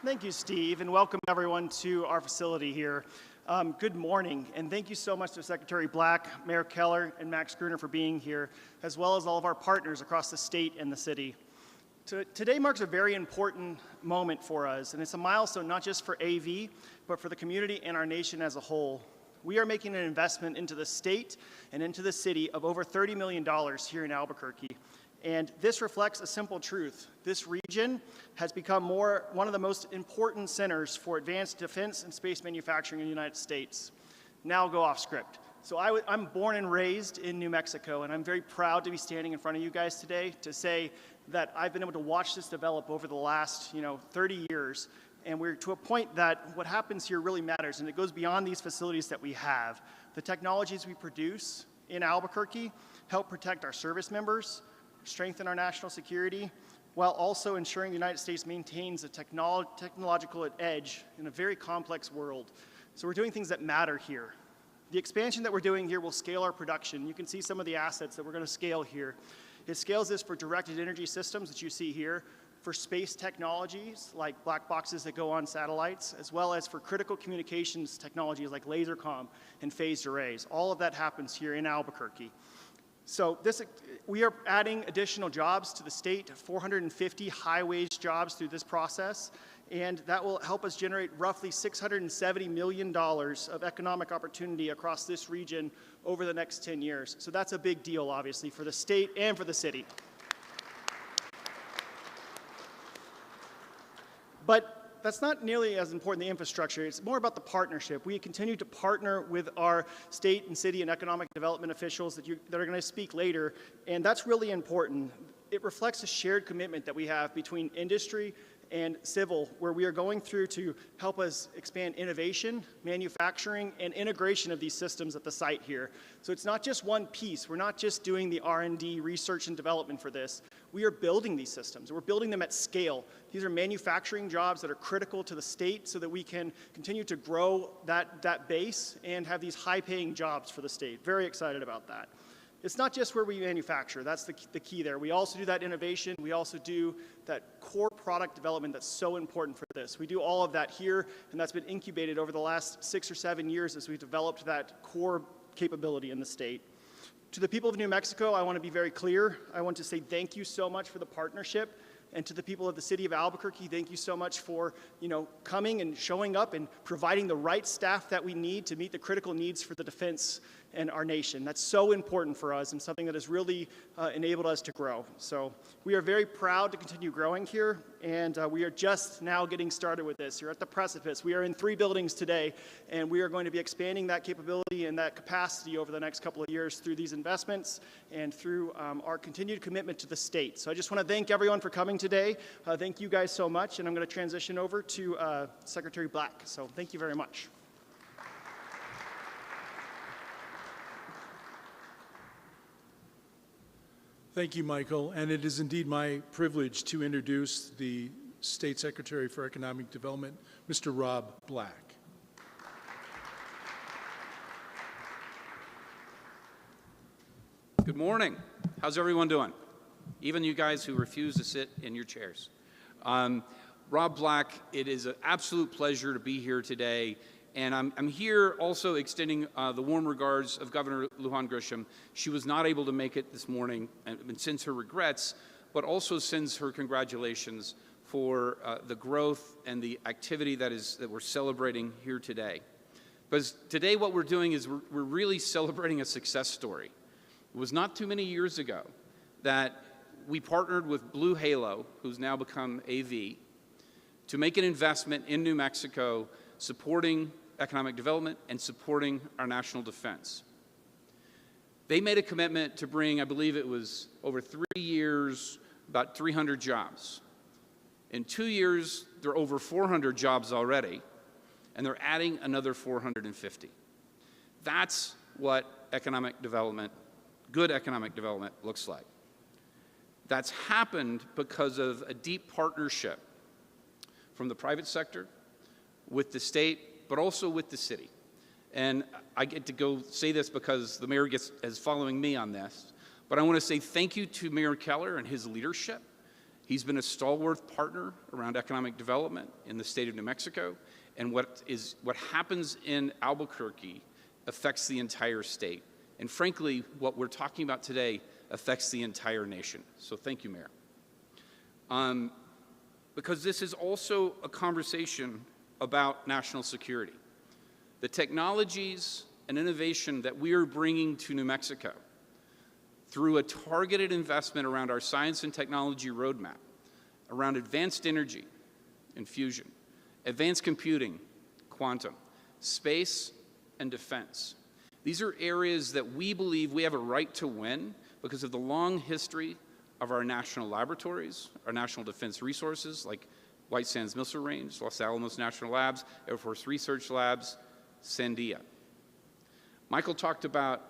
Thank you, Steve, and welcome everyone to our facility here. Good morning, and thank you so much to Secretary Black, Mayor Keller, and Max Gruner for being here, as well as all of our partners across the state and the city. Today marks a very important moment for us, and it's a milestone not just for AV, but for the community and our nation as a whole. We are making an investment into the state and into the city of over $30 million here in Albuquerque. And this reflects a simple truth. This region has become one of the most important centers for advanced defense and space manufacturing in the United States. Now I'll go off script. So I'm born and raised in New Mexico, and I'm very proud to be standing in front of you guys today to say that I've been able to watch this develop over the last 30 years. And we're to a point that what happens here really matters, and it goes beyond these facilities that we have. The technologies we produce in Albuquerque help protect our service members, strengthen our national security, while also ensuring the United States maintains a technological edge in a very complex world. So we're doing things that matter here. The expansion that we're doing here will scale our production. You can see some of the assets that we're going to scale here. It scales this for directed energy systems that you see here, for space technologies like black boxes that go on satellites, as well as for critical communications technologies like laser comm and phased arrays. All of that happens here in Albuquerque. So we are adding additional jobs to the state, 450 high-wage jobs through this process, and that will help us generate roughly $670 million of economic opportunity across this region over the next 10 years. So that's a big deal, obviously, for the state and for the city. But that's not nearly as important, the infrastructure. It's more about the partnership. We continue to partner with our state and city and economic development officials that are going to speak later, and that's really important. It reflects a shared commitment that we have between industry and civil, where we are going through to help us expand innovation, manufacturing, and integration of these systems at the site here. So it's not just one piece. We're not just doing the R&D, research and development for this. We are building these systems. We're building them at scale. These are manufacturing jobs that are critical to the state so that we can continue to grow that base and have these high-paying jobs for the state. Very excited about that. It's not just where we manufacture. That's the key there. We also do that innovation. We also do that core product development that's so important for this. We do all of that here, and that's been incubated over the last 6 or 7 years as we've developed that core capability in the state. To the people of New Mexico, I want to be very clear. I want to say thank you so much for the partnership. And to the people of the city of Albuquerque, thank you so much for coming and showing up and providing the right staff that we need to meet the critical needs for the defense and our nation. That's so important for us and something that has really enabled us to grow. So we are very proud to continue growing here, and we are just now getting started with this. You're at the precipice. We are in 3 buildings today, and we are going to be expanding that capability and that capacity over the next couple of years through these investments and through our continued commitment to the state. So I just want to thank everyone for coming today. Thank you guys so much, and I'm going to transition over to Secretary Black. So thank you very much. Thank you, Michael, and it is indeed my privilege to introduce the State Secretary for Economic Development, Mr. Rob Black. Good morning. How's everyone doing? Even you guys who refuse to sit in your chairs. Rob Black, it is an absolute pleasure to be here today. And I'm here also extending the warm regards of Governor Lujan Grisham. She was not able to make it this morning and sends her regrets, but also sends her congratulations for the growth and the activity that we're celebrating here today. Because today what we're doing is we're really celebrating a success story. It was not too many years ago that we partnered with Blue Halo, who's now become AV, to make an investment in New Mexico supporting economic development and supporting our national defense. They made a commitment to bring, I believe it was over 3 years, about 300 jobs. In 2 years, there are over 400 jobs already, and they're adding another 450. That's what economic development, good economic development, looks like. That's happened because of a deep partnership from the private sector, with the state, but also with the city. And I get to go say this because the mayor is following me on this, but I want to say thank you to Mayor Keller and his leadership He's been a stalwart partner around economic development in the state of New Mexico, and what happens in Albuquerque affects the entire state. And frankly, what we're talking about today affects the entire nation. So thank you, Mayor. Because this is also a conversation about national security. The technologies and innovation that we are bringing to New Mexico through a targeted investment around our science and technology roadmap, around advanced energy and fusion, advanced computing, quantum, space, and defense. These are areas that we believe we have a right to win because of the long history of our national laboratories, our national defense resources like White Sands Missile Range, Los Alamos National Labs, Air Force Research Labs, Sandia. Michael talked about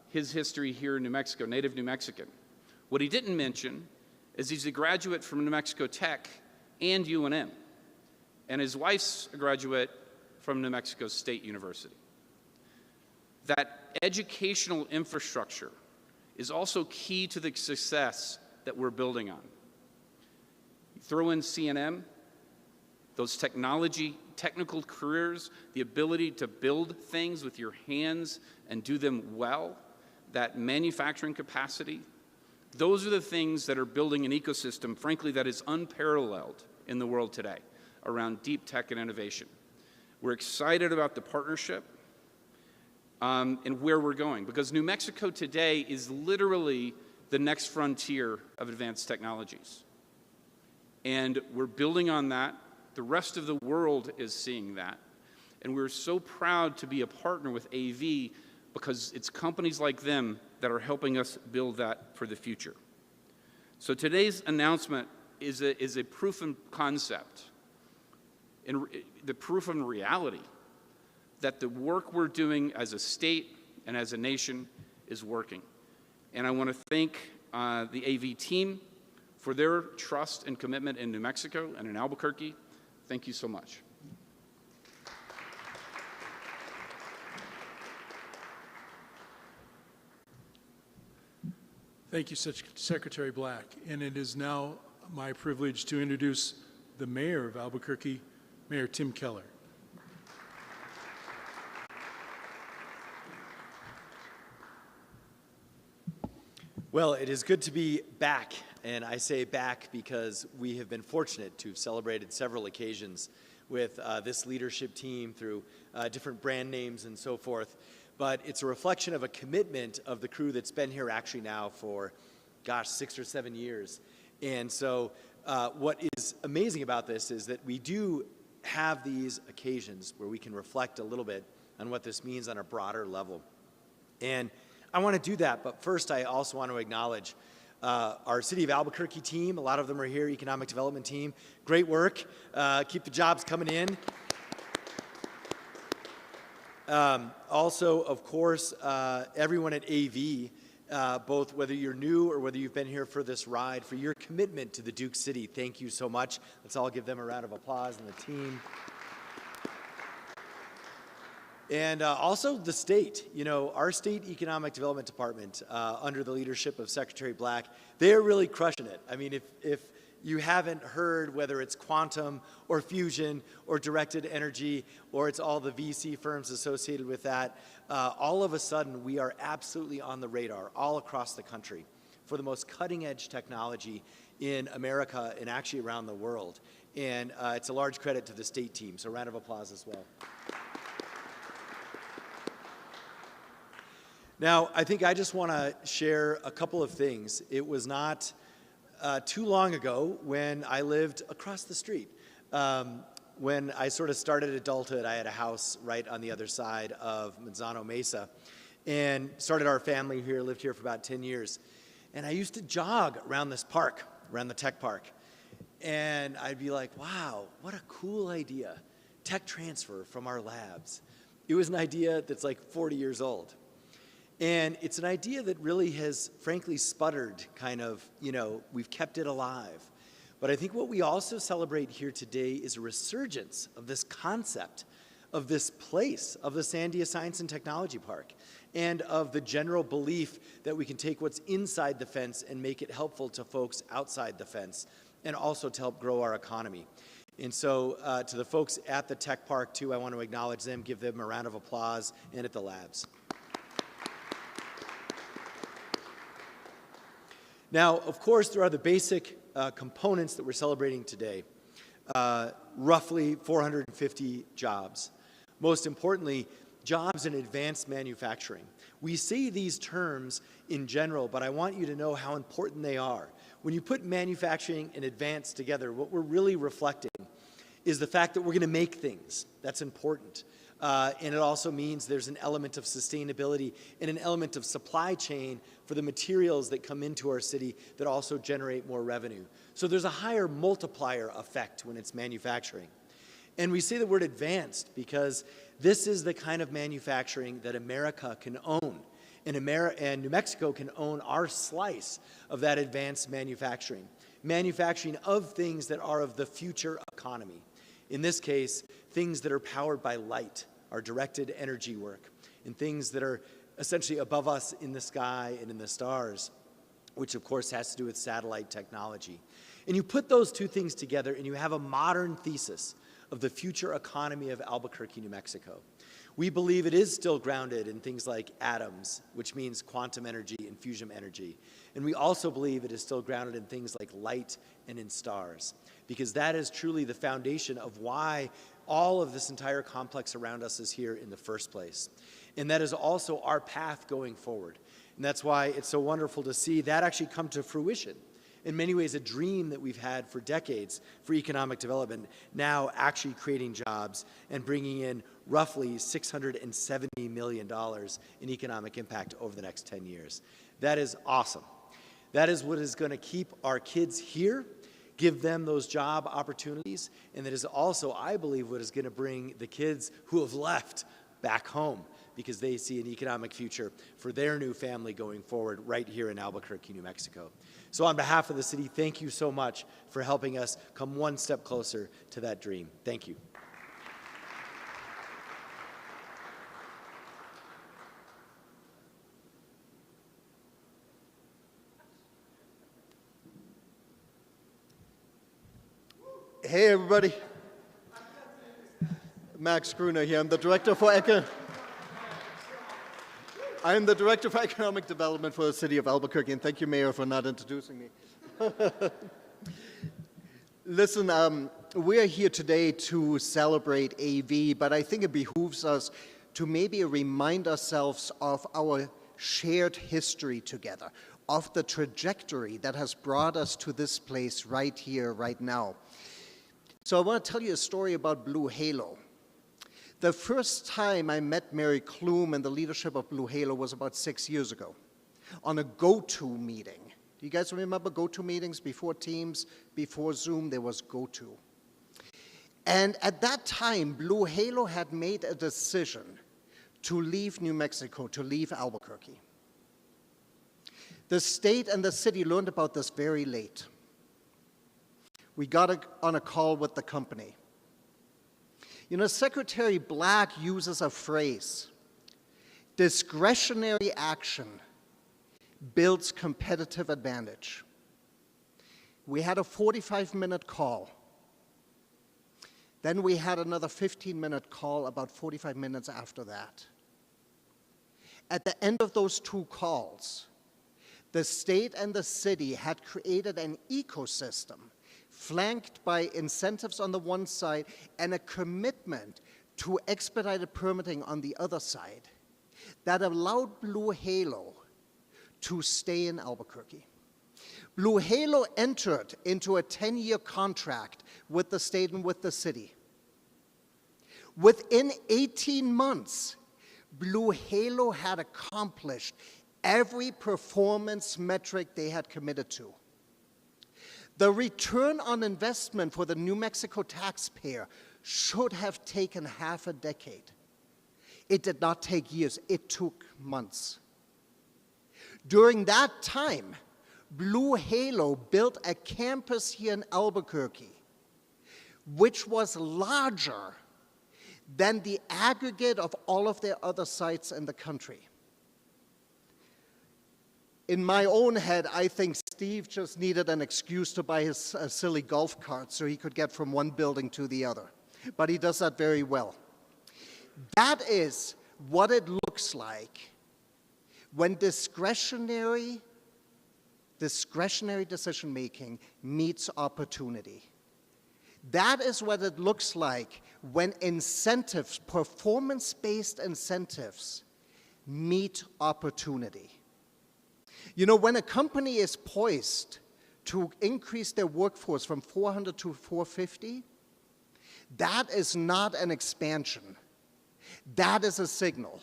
his history here in New Mexico, native New Mexican. What he didn't mention is he's a graduate from New Mexico Tech and UNM, and his wife's a graduate from New Mexico State University. That educational infrastructure is also key to the success that we're building on. You throw in CNM, those technical careers, the ability to build things with your hands and do them well, that manufacturing capacity, those are the things that are building an ecosystem, frankly, that is unparalleled in the world today around deep tech and innovation. We're excited about the partnership and where we're going, because New Mexico today is literally the next frontier of advanced technologies. And we're building on that. The rest of the world is seeing that. And we're so proud to be a partner with AV because it's companies like them that are helping us build that for the future. So today's announcement is a proof of concept, and the proof of reality that the work we're doing as a state and as a nation is working. And I want to thank the AV team for their trust and commitment in New Mexico and in Albuquerque. Thank you so much. Thank you, Secretary Black. And it is now my privilege to introduce the Mayor of Albuquerque, Mayor Tim Keller. Well, it is good to be back, and I say back because we have been fortunate to have celebrated several occasions with this leadership team through different brand names and so forth. But it's a reflection of a commitment of the crew that's been here actually now for, gosh, 6 or 7 years. And so what is amazing about this is that we do have these occasions where we can reflect a little bit on what this means on a broader level. And I want to do that, but first I also want to acknowledge our City of Albuquerque team. A lot of them are here, economic development team. Great work. Keep the jobs coming in. Also, of course, everyone at AV, both whether you're new or whether you've been here for this ride, for your commitment to the Duke City. Thank you so much. Let's all give them a round of applause and the team. And also the state, you know, our state economic development department under the leadership of Secretary Black, they're really crushing it. I mean, if you haven't heard whether it's quantum or fusion or directed energy or it's all the VC firms associated with that, all of a sudden we are absolutely on the radar all across the country for the most cutting edge technology in America and actually around the world. And it's a large credit to the state team, so a round of applause as well. Now, I think I just want to share a couple of things. It was not too long ago when I lived across the street. When I sort of started adulthood, I had a house right on the other side of Manzano Mesa and started our family here, lived here for about 10 years. And I used to jog around this park, around the tech park. And I'd be like, wow, what a cool idea. Tech transfer from our labs. It was an idea that's like 40 years old. And it's an idea that really has, frankly, sputtered, kind of, you know, we've kept it alive. But I think what we also celebrate here today is a resurgence of this concept, of this place, of the Sandia Science and Technology Park, and of the general belief that we can take what's inside the fence and make it helpful to folks outside the fence. and also to help grow our economy. And so to the folks at the Tech Park, too, I want to acknowledge them, give them a round of applause, and at the labs. Now, of course, there are the basic components that we're celebrating today. Roughly 450 jobs. Most importantly, jobs in advanced manufacturing. We say these terms in general, but I want you to know how important they are. When you put manufacturing and advanced together, what we're really reflecting is the fact that we're going to make things. That's important. And it also means there's an element of sustainability and an element of supply chain for the materials that come into our city that also generate more revenue. So there's a higher multiplier effect when it's manufacturing. And we say the word advanced because this is the kind of manufacturing that America can own. And New Mexico can own our slice of that advanced manufacturing. Manufacturing of things that are of the future economy. In this case, things that are powered by light, our directed energy work, and things that are essentially above us in the sky and in the stars, which of course has to do with satellite technology. And you put those two things together and you have a modern thesis of the future economy of Albuquerque, New Mexico. We believe it is still grounded in things like atoms, which means quantum energy and fusion energy. And we also believe it is still grounded in things like light and in stars, because that is truly the foundation of why all of this entire complex around us is here in the first place. And that is also our path going forward. And that's why it's so wonderful to see that actually come to fruition. In many ways, a dream that we've had for decades for economic development, now actually creating jobs and bringing in roughly $670 million in economic impact over the next 10 years. That is awesome. That is what is going to keep our kids here, give them those job opportunities, and that is also, I believe, what is going to bring the kids who have left back home, because they see an economic future for their new family going forward right here in Albuquerque, New Mexico. So on behalf of the city, thank you so much for helping us come one step closer to that dream. Thank you. Hey everybody, Max Gruner here. I'm the Director for Economic Development for the City of Albuquerque, and thank you, Mayor, for not introducing me. Listen, we are here today to celebrate AV, but I think it behooves us to maybe remind ourselves of our shared history together, of the trajectory that has brought us to this place right here, right now. So I want to tell you a story about Blue Halo. The first time I met Mary Klum and the leadership of Blue Halo was about 6 years ago on a GoTo meeting. Do you guys remember GoTo meetings? Before Teams, before Zoom, there was GoTo. And at that time, Blue Halo had made a decision to leave New Mexico, to leave Albuquerque. The state and the city learned about this very late. We got on a call with the company. You know, Secretary Black uses a phrase, discretionary action builds competitive advantage. We had a 45-minute call. Then we had another 15-minute call about 45 minutes after that. At the end of those two calls, the state and the city had created an ecosystem flanked by incentives on the one side and a commitment to expedited permitting on the other side that allowed Blue Halo to stay in Albuquerque. Blue Halo entered into a 10-year contract with the state and with the city. Within 18 months, Blue Halo had accomplished every performance metric they had committed to. The return on investment for the New Mexico taxpayer should have taken half a decade. It did not take years, it took months. During that time, Blue Halo built a campus here in Albuquerque, which was larger than the aggregate of all of their other sites in the country. In my own head, I think Steve just needed an excuse to buy his silly golf cart so he could get from one building to the other. But he does that very well. That is what it looks like when discretionary decision-making meets opportunity. That is what it looks like when incentives, performance-based incentives, meet opportunity. You know, when a company is poised to increase their workforce from 400 to 450, that is not an expansion. That is a signal.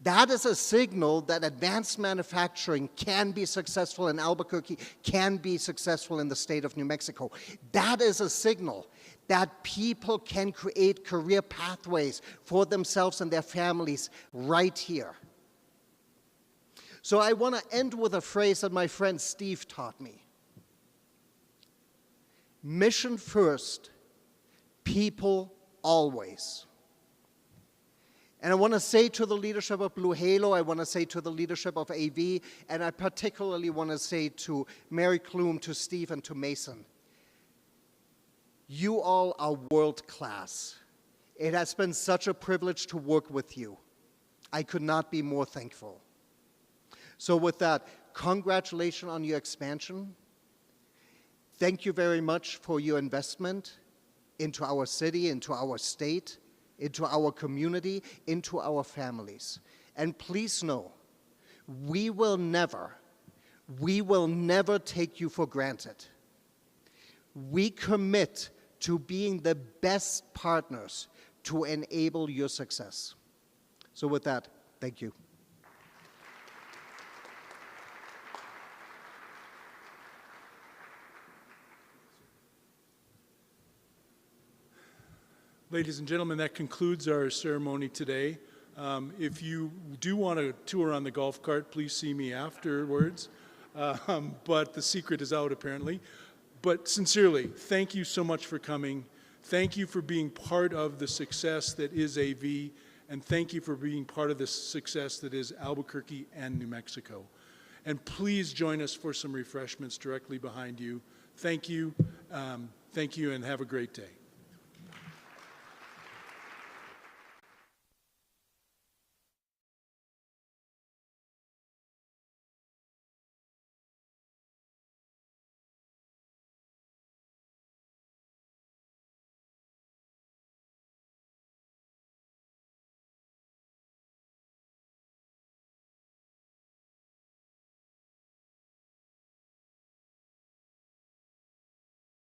That is a signal that advanced manufacturing can be successful in Albuquerque, can be successful in the state of New Mexico. That is a signal that people can create career pathways for themselves and their families right here. So I want to end with a phrase that my friend Steve taught me. Mission first, people always. And I want to say to the leadership of Blue Halo, I want to say to the leadership of AV, and I particularly want to say to Mary Klum, to Steve, and to Mason, you all are world class. It has been such a privilege to work with you. I could not be more thankful. So with that, congratulations on your expansion. Thank you very much for your investment into our city, into our state, into our community, into our families. And please know, we will never take you for granted. We commit to being the best partners to enable your success. So with that, thank you. Ladies and gentlemen, that concludes our ceremony today. If you do want a tour on the golf cart, please see me afterwards. But the secret is out, apparently. But sincerely, thank you so much for coming. Thank you for being part of the success that is AV, and thank you for being part of the success that is Albuquerque and New Mexico. And please join us for some refreshments directly behind you. Thank you, and have a great day.